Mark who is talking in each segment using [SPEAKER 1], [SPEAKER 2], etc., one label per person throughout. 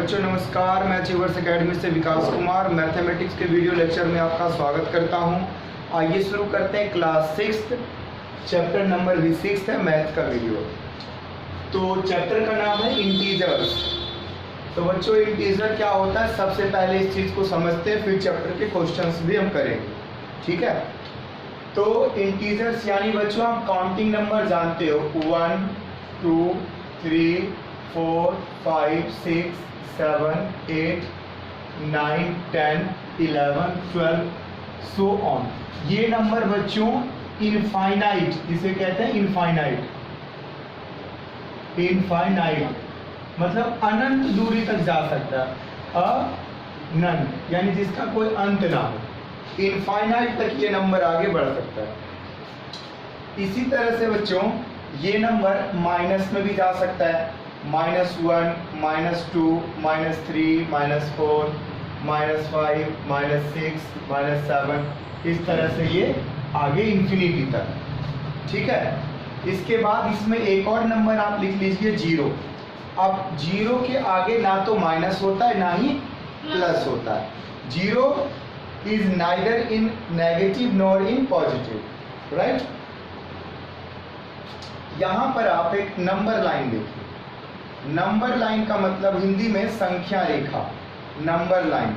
[SPEAKER 1] बच्चों नमस्कार, मैं अचीवर्स एकेडमी से विकास कुमार मैथमेटिक्स के वीडियो लेक्चर में आपका स्वागत करता हूं। आइए शुरू करते हैं। क्लास 6 चैप्टर नंबर भी 6 है, मैथ का वीडियो। तो चैप्टर का नाम है इंटीजर्स। तो बच्चों इंटीजर क्या होता है, सबसे पहले इस चीज़ को समझते हैं, फिर चैप्टर के क्वेश्चंस भी हम करेंगे, ठीक है। तो इंटीजर्स यानी बच्चों हम काउंटिंग नंबर जानते हो, 1 2 3 4 5 6 7 8 9 10 11 12 सो ऑन। ये नंबर बच्चों इनफाइनाइट, इसे कहते हैं इनफाइनाइट। इनफाइनाइट मतलब अनंत दूरी तक जा सकता है, अनंत यानी जिसका कोई अंत ना हो, इनफाइनाइट तक ये नंबर आगे बढ़ सकता है। इसी तरह से बच्चों ये नंबर माइनस में भी जा सकता है, -1 -2 -3 -4 -5 -6 -7, इस तरह से ये आगे इंफिनिटी तक, ठीक है। इसके बाद इसमें एक और नंबर आप लिख लीजिए 0। अब 0 के आगे ना तो माइनस होता है ना ही प्लस होता है। 0 is neither in negative nor in positive, right. यहां पर आप एक नंबर लाइन देखिए। नंबर लाइन का मतलब हिंदी में संख्या रेखा, नंबर लाइन।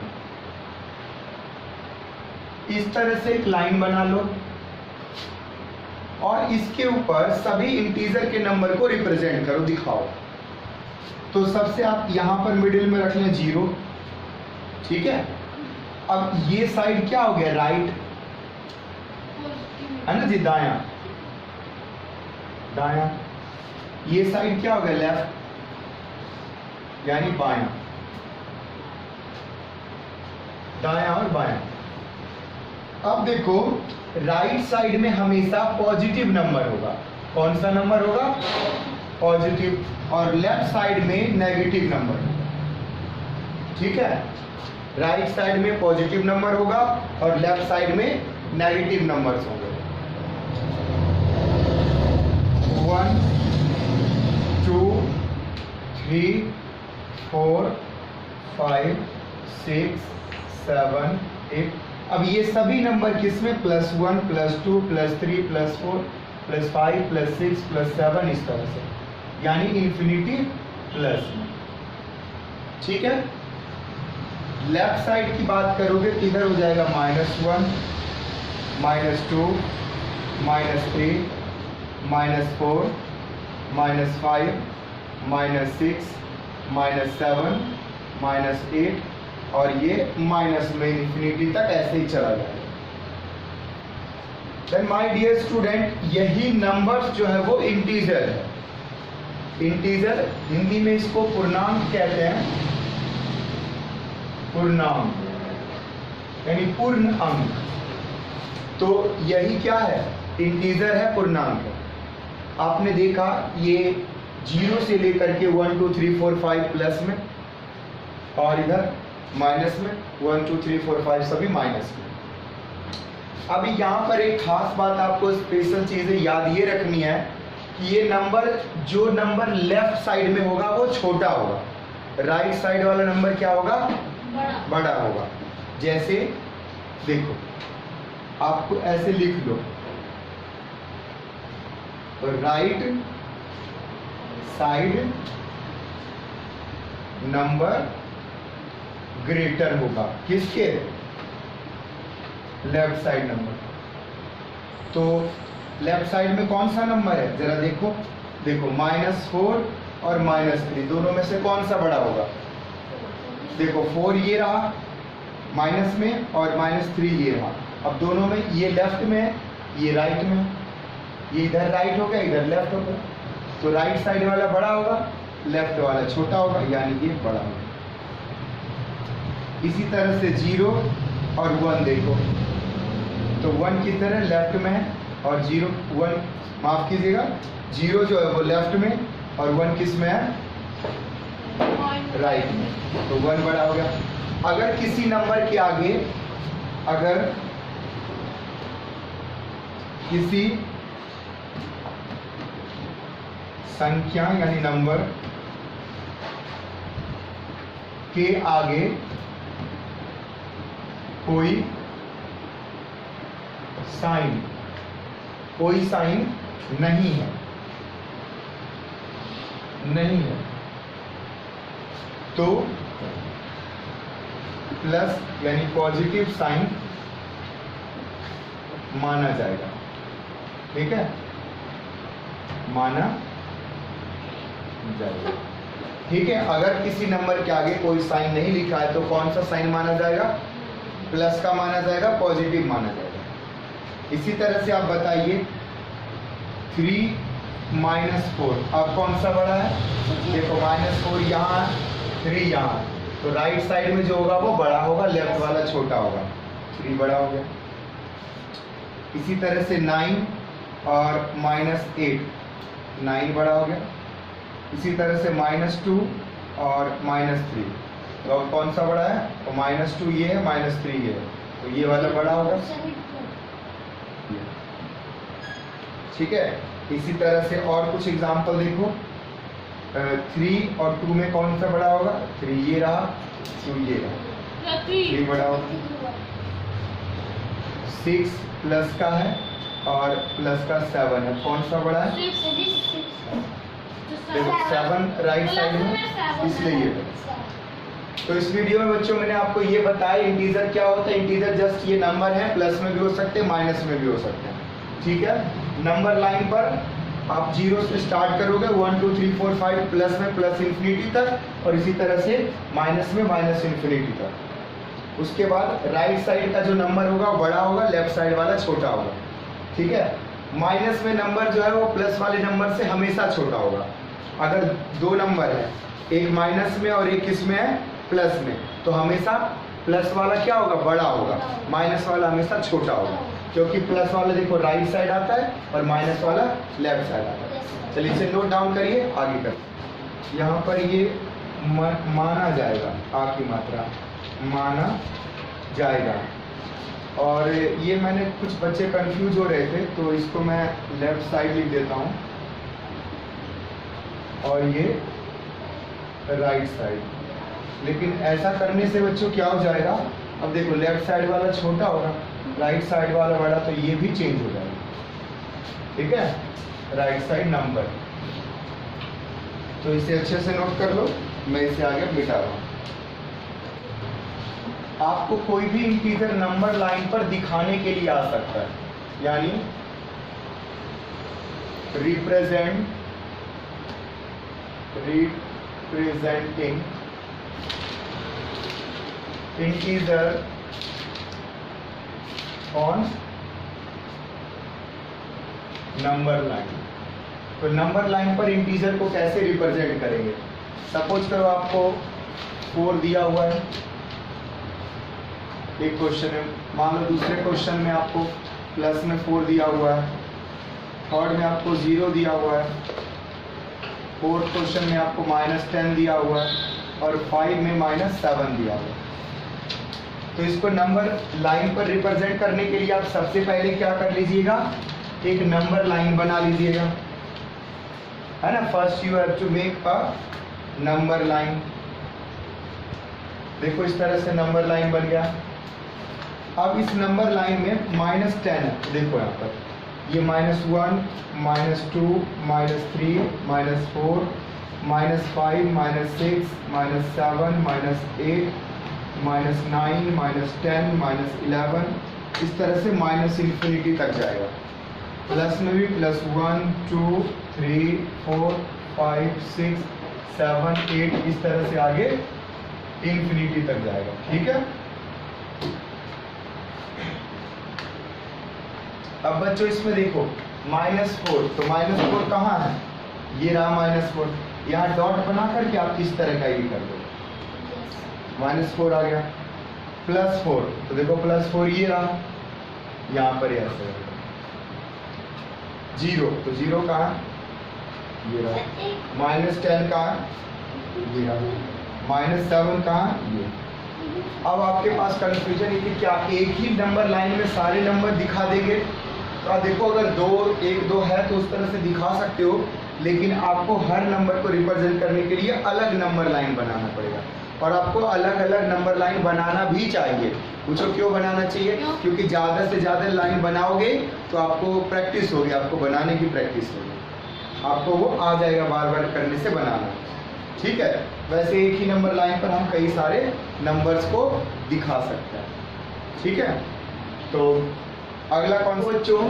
[SPEAKER 1] इस तरह से एक लाइन बना लो और इसके ऊपर सभी इंटीजर के नंबर को रिप्रेजेंट करो, दिखाओ। तो सबसे आप यहां पर मिडिल में रख लें 0, ठीक है। अब ये साइड क्या हो गया, राइट है ना जी, दायां दायां। ये साइड क्या हो गया, लेफ्ट यानी बायां, दायां और बायां। अब देखो राइट साइड में हमेशा पॉजिटिव नंबर होगा। कौन सा नंबर होगा, पॉजिटिव। और लेफ्ट साइड में नेगेटिव नंबर होगा, ठीक है। राइट साइड में पॉजिटिव नंबर होगा और लेफ्ट साइड में नेगेटिव नंबर्स होंगे। 1 2 3 4 5 6 7 8। अब ये सभी नंबर किसमें, +1 +2 +3 +4 +5 +6 +7, इस तरह से, यानी इंफिनिटी प्लस, ठीक है। लेफ्ट साइड की बात करोगे तो इधर हो जाएगा -1 -2 -3 -4 -5 -6 -7 -8, और ये माइनस में इंफिनिटी तक ऐसे ही चला जाएगा। देन माय डियर स्टूडेंट, यही नंबर्स जो है वो इंटीजर है। इंटीजर हिंदी में इसको पूर्णांक कहते हैं, पूर्णांक यानी पूर्ण अंक। तो यही क्या है, इंटीजर है, पूर्णांक है। आपने देखा ये 0 से लेकर के 1 2 3 4 5 प्लस में, और इधर माइनस में 1 2 3 4 5 सभी माइनस में। अभी यहाँ पर एक खास बात आपको स्पेशल चीजें याद ये रखनी है कि ये नंबर, जो नंबर लेफ्ट साइड में होगा वो छोटा होगा, राइट साइड वाला नंबर क्या होगा, बड़ा होगा। जैसे देखो आपको ऐसे लिख लो, राइट साइड नंबर ग्रेटर होगा किसके, लेफ्ट साइड नंबर। तो लेफ्ट साइड में कौन सा नंबर है, जरा देखो -4 और -3 दोनों में से कौन सा बड़ा होगा। देखो 4 ये रहा माइनस में और -3 ये रहा। अब दोनों में ये लेफ्ट में है, ये राइट में, ये इधर राइट हो गया, इधर लेफ्ट हो गया। तो राइट साइड वाला बड़ा होगा, लेफ्ट वाला छोटा होगा, यानी ये बड़ा होगा। इसी तरह से 0 और 1 देखो, तो 1 की तरह लेफ्ट में है और 1 माफ कीजिएगा, 0 जो है वो लेफ्ट में और 1 किस में है, राइट में। तो 1 बड़ा हो गया। अगर किसी नंबर के आगे, अगर किसी संख्या यानी नंबर के आगे कोई साइन नहीं है, तो प्लस यानी पॉजिटिव साइन माना जाएगा। ठीक है, माना जाएगा। ठीक है, अगर किसी नंबर के आगे कोई साइन नहीं लिखा है तो कौन सा साइन माना जाएगा? प्लस का माना जाएगा, पॉजिटिव माना जाएगा। इसी तरह से आप बताइए 3 - 4, अब कौन सा बड़ा है? देखो -4 यहाँ, 3 यहाँ, तो राइट साइड में जो होगा वो बड़ा होगा, लेफ्ट वाला छोटा होगा। 3 बड़ा हो गया। इसी तरह से 9 और -8, 9 बड़ा हो गया। इसी तरह से -2 और -3, तो अब कौन सा बड़ा है? तो -2 ये है, -3 ये है, तो ये वाला बड़ा होगा। ठीक है, इसी तरह से और कुछ एग्जाम्पल देखो। 3 और 2 में कौन सा बड़ा होगा? 3 ये रहा, 2 ये रहा, 3 बड़ा होगा। 6 प्लस का है और प्लस का 7 है, कौन सा बड़ा है? देखो 7 राइट साइड में, इसलिए ये। तो इस वीडियो में बच्चों मैंने आपको ये बताया इंटीजर क्या होता है। इंटीजर जस्ट ये नंबर है, प्लस में भी हो सकते हैं, माइनस में भी हो सकते हैं। ठीक है, नंबर लाइन पर आप 0 से स्टार्ट करोगे, 1 2 3 4 5, प्लस में प्लस इन्फिनिटी तक, और इसी तरह से माइनस में माइनस इन्फिनिटी तक। उसके बाद राइट साइड का जो नंबर होगा वो बड़ा होगा, लेफ्ट साइड वाला छोटा होगा। ठीक है, माइनस में नंबर जो है वो प्लस वाले नंबर से हमेशा छोटा होगा। अगर 2 नंबर है, एक माइनस में और एक किस में है? प्लस में, तो हमेशा प्लस वाला क्या होगा? बड़ा होगा, माइनस वाला हमेशा छोटा होगा, क्योंकि प्लस वाला देखो राइट साइड आता है और माइनस वाला लेफ्ट साइड आता है। चलिए इसे नोट डाउन करिए, आगे कर। यहाँ पर ये माना जाएगा, आ की मात्रा माना जाएगा। और ये मैंने कुछ बच्चे कंफ्यूज हो रहे थे, तो इसको मैं लेफ्ट साइड लिख देता हूँ और ये राइट साइड। लेकिन ऐसा करने से बच्चों क्या हो जाएगा? अब देखो लेफ्ट साइड वाला छोटा होगा, राइट साइड वाला बड़ा, तो ये भी चेंज हो जाएगा। ठीक है, राइट साइड नंबर। तो इसे अच्छे से नोट कर लो, मैं इसे आगे मिटा रहा हूँ। आपको कोई भी इंटीजर नंबर लाइन पर दिखाने के लिए आ सकता है, यानी representing integer on number line. तो नंबर लाइन पर इंटीजर को कैसे रिप्रेजेंट करेंगे? सपोज करो आपको 4 दिया हुआ है, एक क्वेश्चन है, मान लो दूसरे क्वेश्चन में आपको प्लस में 4 दिया हुआ है, थर्ड में आपको 0 दिया हुआ है, फोर्थ क्वेश्चन में आपको -10 दिया हुआ है और 5 में -7 दिया हुआ है। तो इसको नंबर लाइन पर रिप्रेजेंट करने के लिए आप सबसे पहले क्या कर लीजिएगा? एक नंबर लाइन बना लीजिएगा, है ना। First you have to make a number line. देखो इस तरह से नंबर लाइन बन गया। अब इस नंबर लाइन में -10 है, देखो यहाँ पर ये -1 -2 -3 -4 -5 -6 -7 -8 -9 -10 -11, इस तरह से माइनस इन्फिनिटी तक जाएगा। प्लस में भी +1 2 3 4 5 6 7 8, इस तरह से आगे इन्फिनिटी तक जाएगा। ठीक है, अब बच्चों इसमें देखो -4, तो -4 कहाँ है? ये रहा -4, यहाँ डॉट बना करके आप इस तरह का ये कर दो, -4 आ गया। +4, तो देखो +4 ये रहा, यहाँ पर ऐसे 0, तो 0 कहाँ? ये रहा। -10 कहाँ? ये रहा। -7 कहाँ? ये। अब आपके पास कंफ्यूजन है कि क्या एक ही नंबर लाइन में सारे नंबर दिखा देंगे? तो आप देखो अगर 1 2 है तो उस तरह से दिखा सकते हो, लेकिन आपको हर नंबर को रिप्रेजेंट करने के लिए अलग नंबर लाइन बनाना पड़ेगा। और आपको अलग अलग नंबर लाइन बनाना भी चाहिए। पूछो क्यों बनाना चाहिए? क्योंकि ज़्यादा से ज़्यादा लाइन बनाओगे तो आपको प्रैक्टिस होगी, आपको बनाने की प्रैक्टिस होगी, आपको वो आ जाएगा बार बार करने से बनाना। ठीक है, वैसे एक ही नंबर लाइन पर हम कई सारे नंबर्स को दिखा सकते हैं। ठीक है, तो अगला कौन सा बच्चों?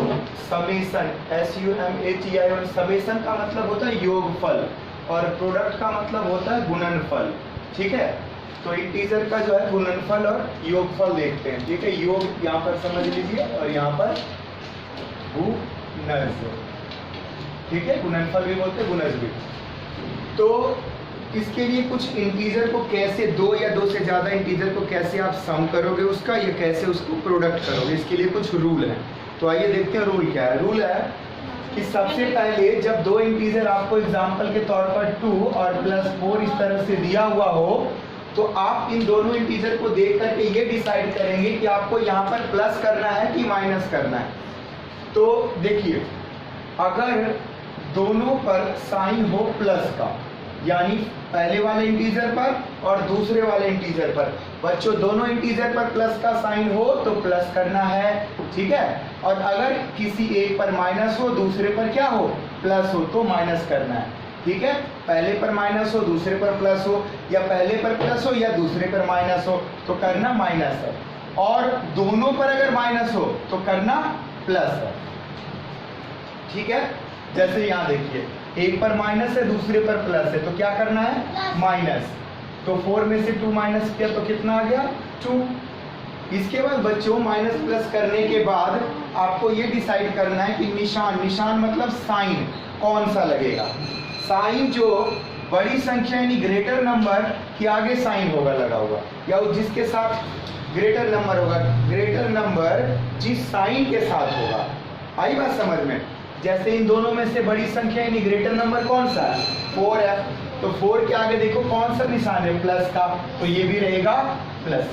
[SPEAKER 1] Summation, SUMATION। समेशन का मतलब होता है योगफल और प्रोडक्ट का मतलब होता है गुणनफल। ठीक है, तो इंटीजर का जो है गुणनफल और योगफल देखते हैं। ठीक है, योग यहाँ पर समझ लीजिए और यहाँ पर गुणज। ठीक है, गुणनफल भी बोलते हैं, गुणज भी। तो इसके लिए कुछ इंटीजर को कैसे, दो या दो से ज़्यादा इंटीजर को कैसे आप सम करोगे उसका, या कैसे उसको प्रोडक्ट करोगे, इसके लिए कुछ रूल है। तो आइए देखते हैं रूल क्या है। रूल है कि सबसे पहले जब दो इंटीजर आपको एग्जाम्पल के तौर पर 2 और +4 इस तरह से दिया हुआ हो, तो आप इन दोनों इंटीजर को देख करके ये डिसाइड करेंगे कि आपको यहाँ पर प्लस करना है कि माइनस करना है। तो देखिए, अगर दोनों पर साइन हो प्लस का, यानी पहले वाले इंटीजर पर और दूसरे वाले इंटीजर पर, बच्चों दोनों इंटीजर पर प्लस का साइन हो तो प्लस करना है। ठीक है, और अगर किसी एक पर माइनस हो, दूसरे पर क्या हो, प्लस हो, तो माइनस करना है। ठीक है, पहले पर माइनस हो, दूसरे पर प्लस हो, या पहले पर प्लस हो या दूसरे पर माइनस हो, तो करना माइनस है। और दोनों पर अगर माइनस हो तो करना प्लस है। ठीक है, जैसे यहाँ देखिए, एक पर माइनस है, दूसरे पर प्लस है, तो क्या करना है, माइनस। तो 4 में से 2 माइनस किया तो कितना आ गया, 2। इसके बाद बच्चों माइनस प्लस करने के बाद आपको ये डिसाइड करना है कि निशान, निशान मतलब साइन कौन सा लगेगा। साइन जो बड़ी संख्या यानी ग्रेटर नंबर के आगे साइन होगा लगा हुआ, या जिसके साथ ग्रेटर नंबर होगा, ग्रेटर नंबर जिस साइन के साथ होगा। आई बात समझ में? जैसे इन दोनों में से बड़ी संख्या यानी ग्रेटर नंबर कौन सा है, 4 है, तो 4 के आगे देखो कौन सा निशान है, प्लस का, तो ये भी रहेगा प्लस।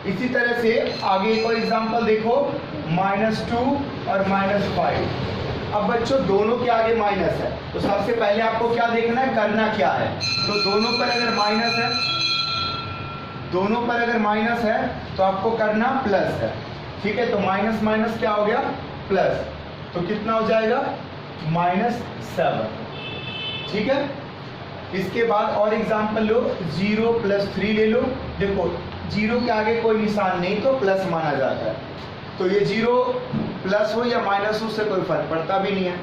[SPEAKER 1] इसी तरह से आगे एक और एग्जांपल देखो, -2 और -5। अब बच्चों दोनों के आगे माइनस है, तो सबसे पहले आपको क्या देखना है, करना क्या है। तो दोनों पर अगर माइनस है, दोनों पर अगर माइनस है तो आपको करना प्लस है। ठीक है, तो माइनस माइनस क्या हो गया, प्लस, तो कितना हो जाएगा, -7। ठीक है, इसके बाद और एग्जांपल लो, 0 + 3 ले लो। देखो 0 के आगे कोई निशान नहीं तो प्लस माना जाता है, तो ये 0 प्लस हो या माइनस हो उससे कोई फर्क पड़ता भी नहीं है,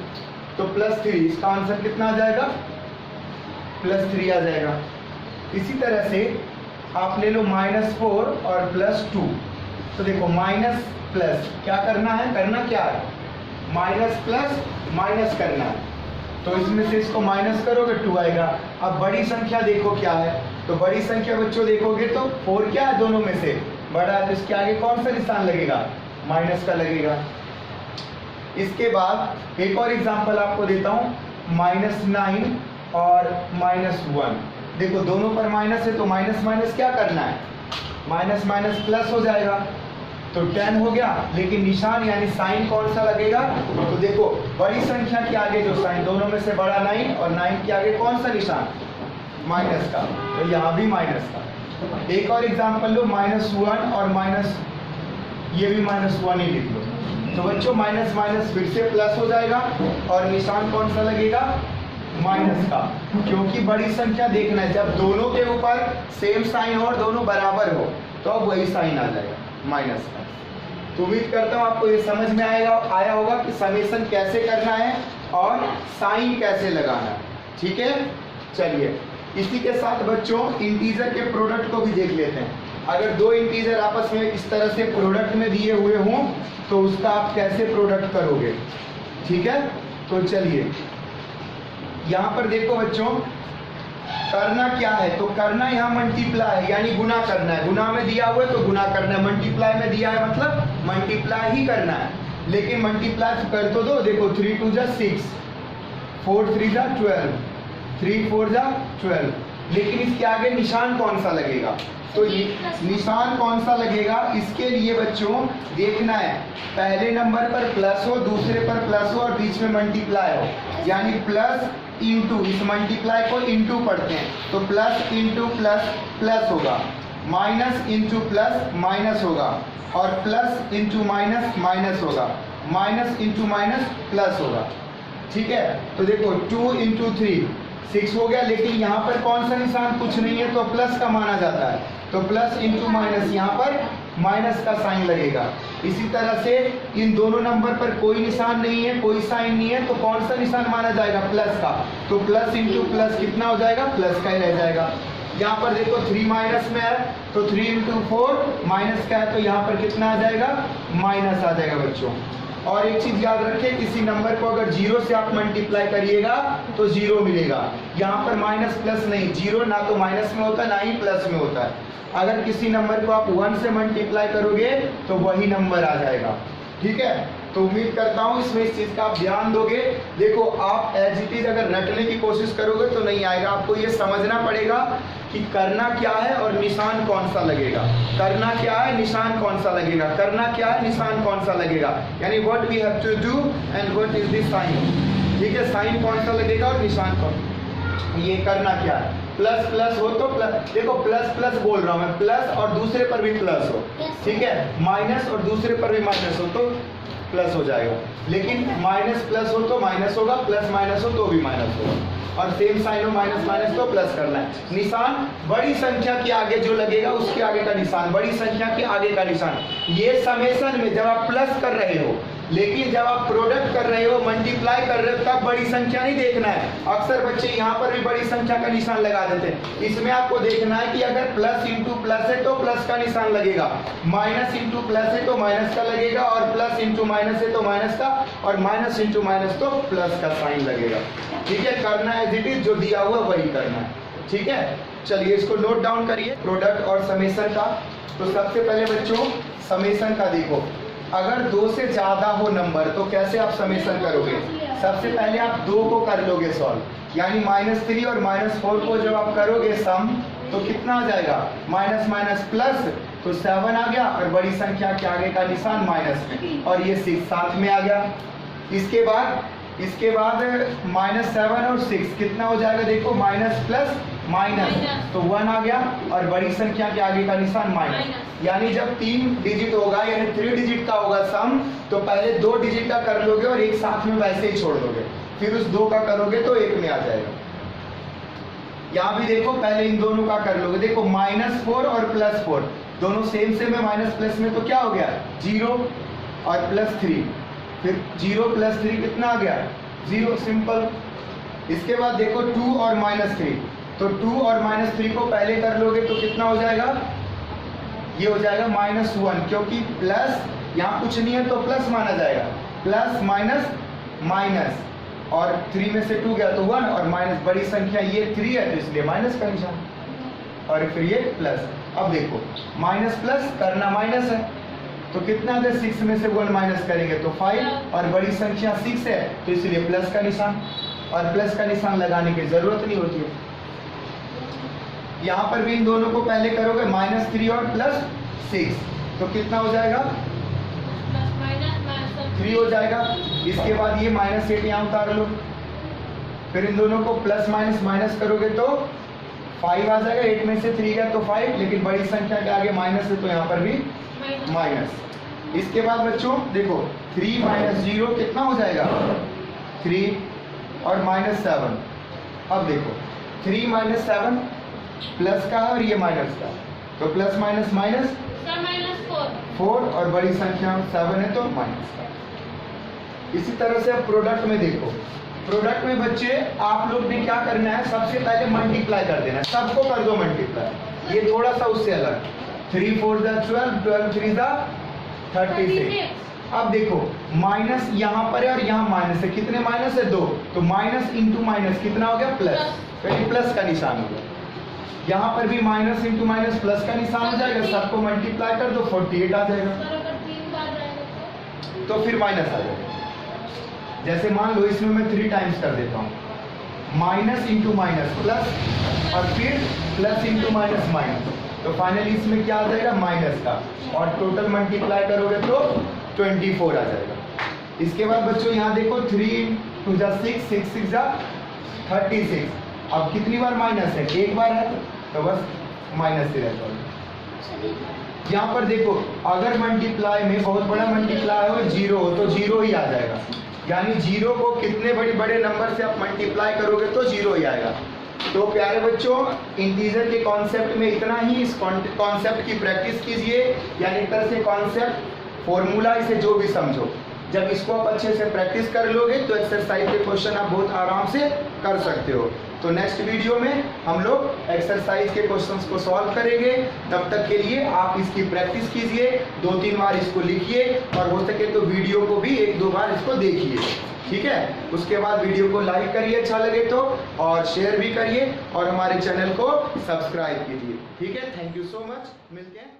[SPEAKER 1] तो +3, इसका आंसर कितना आ जाएगा, +3 आ जाएगा। इसी तरह से आप ले लो -4 और +2। तो देखो माइनस प्लस क्या करना है, करना क्या है, माइनस प्लस माइनस करना है, तो इसमें से इसको माइनस करोगे 2 आएगा। अब बड़ी संख्या देखो क्या है, तो बड़ी संख्या बच्चों देखोगे तो 4 क्या है, दोनों में से बड़ा है, तो इसके आगे कौन सा निशान लगेगा, माइनस का लगेगा। इसके बाद एक और एग्जांपल आपको देता हूँ, -9 और -1। देखो दोनों पर माइनस है तो माइनस माइनस क्या करना है, माइनस माइनस प्लस हो जाएगा, तो 10 हो गया, लेकिन निशान यानी साइन कौन सा लगेगा, तो देखो बड़ी संख्या के आगे जो साइन, दोनों में से बड़ा 9 और 9 के आगे कौन सा निशान, माइनस का, तो यहाँ भी माइनस का। एक और एग्जांपल लो, -1 और ये भी -1 ही लिख लो। तो बच्चों माइनस माइनस फिर से प्लस हो जाएगा और निशान कौन सा लगेगा, माइनस का, क्योंकि बड़ी संख्या देखना है, जब दोनों के ऊपर सेम साइन हो और दोनों बराबर हो तो अब वही साइन आ जाएगा, माइनस का। तो उम्मीद करता हूँ आपको ये समझ में आया होगा कि समेशन कैसे करना है और साइन कैसे लगाना है। ठीक है, चलिए इसी के साथ बच्चों इंटीजर के प्रोडक्ट को भी देख लेते हैं। अगर दो इंटीजर आपस में इस तरह से प्रोडक्ट में दिए हुए हों तो उसका आप कैसे प्रोडक्ट करोगे। ठीक है, तो चलिए यहाँ पर देखो बच्चों, करना क्या है, तो करना यहाँ मल्टीप्लाई यानी गुना करना है। गुना में दिया हुआ है तो गुना करना है, मल्टीप्लाई में दिया है मतलब मल्टीप्लाई ही करना है। लेकिन मल्टीप्लाई कर तो दो, देखो 3 2 जा 6, 4 3 जा 12, 3 4 जा 12, लेकिन इसके आगे निशान कौन सा लगेगा, तो ये निशान कौन सा लगेगा, इसके लिए बच्चों देखना है पहले नंबर पर प्लस हो, दूसरे पर प्लस हो और बीच में मल्टीप्लाई हो, यानी प्लस इंटू, इस मल्टीप्लाई को इंटू पढ़ते हैं तो प्लस इंटू प्लस प्लस होगा, माइनस इंटू प्लस माइनस होगा, और प्लस इंटू माइनस माइनस होगा, माइनस इंटू माइनस प्लस होगा। ठीक है, तो देखो 2 इंटू 3 6 हो गया, लेकिन यहाँ पर कौन सा निशान, कुछ नहीं है तो प्लस का माना जाता है, तो प्लस इंटू माइनस, यहाँ पर माइनस का साइन लगेगा। इसी तरह से इन दोनों नंबर पर कोई निशान नहीं है, कोई साइन नहीं है, तो कौन सा निशान माना जाएगा, प्लस का, तो प्लस इंटू प्लस कितना हो जाएगा, प्लस का ही रह जाएगा। यहाँ पर देखो 3 माइनस में है तो 3 इंटू 4 माइनस का है, तो यहाँ पर कितना आ जाएगा, माइनस आ जाएगा बच्चों। और एक चीज याद रखें, किसी नंबर को अगर 0 से आप मल्टीप्लाई करिएगा तो 0 मिलेगा। यहाँ पर माइनस प्लस नहीं, 0 ना तो माइनस में होता है ना ही प्लस में होता है। अगर किसी नंबर को आप 1 से मल्टीप्लाई करोगे तो वही नंबर आ जाएगा। ठीक है, तो उम्मीद करता हूँ इसमें इस चीज़ का आप ध्यान दोगे। देखो आप एज इट इज अगर रटने की कोशिश करोगे तो नहीं आएगा, आपको ये समझना पड़ेगा कि करना क्या है और निशान कौन सा लगेगा। करना क्या है, निशान कौन सा लगेगा, करना क्या है, निशान कौन सा लगेगा, यानी what we have to do and what is the sign. ठीक है, साइन कौन सा लगेगा और निशान कौन, ये करना क्या है। प्लस प्लस हो तो प्लस, देखो प्लस प्लस बोल रहा हूँ मैं, प्लस और दूसरे पर भी प्लस हो, ठीक है, माइनस और दूसरे पर भी माइनस हो तो प्लस हो जाएगा, लेकिन माइनस प्लस हो तो माइनस होगा, प्लस माइनस हो तो भी माइनस होगा, और सेम साइन हो माइनस माइनस तो प्लस करना है। निशान बड़ी संख्या के आगे जो लगेगा उसके आगे का निशान, बड़ी संख्या के आगे का निशान। ये समेशन में जब आप प्लस कर रहे हो, लेकिन जब आप प्रोडक्ट कर रहे हो, मल्टीप्लाई कर रहे हो, तब बड़ी संख्या नहीं देखना है। अक्सर बच्चे यहाँ पर भी बड़ी संख्या का निशान लगा देते हैं। इसमें आपको देखना है कि अगर प्लस इंटू प्लस है तो प्लस का निशान लगेगा, माइनस इंटू प्लस है तो माइनस का लगेगा, और प्लस इंटू माइनस है तो माइनस का, और माइनस इंटू माइनस तो प्लस का साइन लगेगा। ठीक है, करना है एज इट इज, जो दिया हुआ वही करना है। ठीक है, चलिए इसको नोट डाउन करिए, प्रोडक्ट और समेशन का। तो सबसे पहले बच्चों समेशन का देखो, अगर 2 से ज़्यादा हो नंबर तो कैसे आप समेशन करोगे। सबसे पहले आप 2 को कर लोगे सॉल्व, यानी -3 और -4 को जब आप करोगे सम तो कितना आ जाएगा, माइनस माइनस प्लस, तो 7 आ गया, और बड़ी संख्या के आगे का निशान माइनस में, और ये 6 साथ में आ गया। इसके बाद -7 और 6 कितना हो जाएगा, देखो माइनस प्लस माइनस, तो 1 आ गया, और बड़ी संख्या के आगे का निशान माइनस। यानी जब 3 डिजिट होगा, यानी 3 डिजिट का होगा सम, तो पहले 2 डिजिट का कर लोगे और एक साथ में वैसे ही छोड़ दोगे, फिर उस 2 का करोगे तो 1 में आ जाएगा। यहाँ भी देखो पहले इन दोनों का कर लोगे, देखो -4 और +4 दोनों सेम सेम है, माइनस प्लस में तो क्या हो गया 0 और +3, फिर 0 + 3 कितना आ गया 0, सिंपल। इसके बाद देखो 2 और -3, तो 2 और -3 को पहले कर लोगे तो कितना हो जाएगा, ये हो जाएगा -1, क्योंकि प्लस यहाँ कुछ नहीं है तो प्लस माना जाएगा, प्लस माइनस माइनस, और 3 में से 2 गया तो 1, और माइनस बड़ी संख्या ये 3 है तो इसलिए माइनस का निशान, और फिर ये प्लस। अब देखो माइनस प्लस करना माइनस है तो कितना है, 6 में से 1 माइनस करेंगे तो 5, और बड़ी संख्या 6 है तो इसलिए प्लस का निशान, और प्लस का निशान लगाने की जरूरत नहीं होती है। यहाँ पर भी इन दोनों को पहले करोगे -3 और +6, तो कितना हो जाएगा 3 हो जाएगा। इसके बाद ये -8 यहाँ उतार लो, फिर इन दोनों को प्लस माइनस माइनस करोगे तो 5 आ जाएगा, 8 में से 3 गया तो 5, लेकिन बड़ी संख्या के आगे माइनस है तो यहाँ पर भी माइनस। इसके बाद बच्चों देखो 3 - 0 कितना हो जाएगा 3, और -7। अब देखो 3 - 7 प्लस का और ये माइनस का, तो प्लस माइनस माइनस 4, और बड़ी संख्या 7 है तो माइनस का। इसी तरह से अब प्रोडक्ट में देखो, प्रोडक्ट में बच्चे आप लोग ने क्या करना है, सबसे पहले मल्टीप्लाई कर देना है, सबको कर दो मल्टीप्लाई, ये थोड़ा सा उससे अलग, 3 4 12, 12 3 36। अब देखो माइनस यहाँ पर है और यहाँ माइनस है, कितने माइनस है 2, तो माइनस इंटू माइनस कितना हो गया प्लस, तो प्लस का निशान हो गया। यहाँ पर भी माइनस इंटू माइनस प्लस का निशान हो जाएगा, सबको मल्टीप्लाई कर दो 48 आ जाएगा, तो फिर माइनस आ जाएगा। जैसे मान लो इसमें मैं 3 टाइम्स कर देता हूँ, माइनस इंटू माइनस प्लस, और फिर प्लस इंटू माइनस माइनस, तो फाइनली इसमें क्या आ जाएगा माइनस का, और टोटल मल्टीप्लाई करोगे तो 24 आ जाएगा। इसके बाद बच्चों यहाँ देखो 3 2 6 6 6 जा 36। अब कितनी बार माइनस है, एक बार है तो बस माइनस से रहता है। यहाँ पर देखो अगर मल्टीप्लाई में बहुत बड़ा मल्टीप्लाई हो जीरो हो तो जीरो ही आ जाएगा, यानी जीरो को कितने बड़े बड़े नंबर से आप मल्टीप्लाई करोगे तो जीरो ही आएगा। तो प्यारे बच्चों इंटीजर के कॉन्सेप्ट में इतना ही, इस कॉन्सेप्ट की प्रैक्टिस कीजिए, यानी एक तरह से कॉन्सेप्ट फॉर्मूला इसे जो भी समझो, जब इसको आप अच्छे से प्रैक्टिस कर लोगे तो एक्सरसाइज के क्वेश्चन आप बहुत आराम से कर सकते हो। तो नेक्स्ट वीडियो में हम लोग एक्सरसाइज के क्वेश्चंस को सॉल्व करेंगे। तब तक के लिए आप इसकी प्रैक्टिस कीजिए, 2-3 बार इसको लिखिए और हो सके तो वीडियो को भी 1-2 बार इसको देखिए, ठीक है। उसके बाद वीडियो को लाइक करिए अच्छा लगे तो, और शेयर भी करिए और हमारे चैनल को सब्सक्राइब कीजिए, ठीक है। थैंक यू सो मच, मिलते हैं।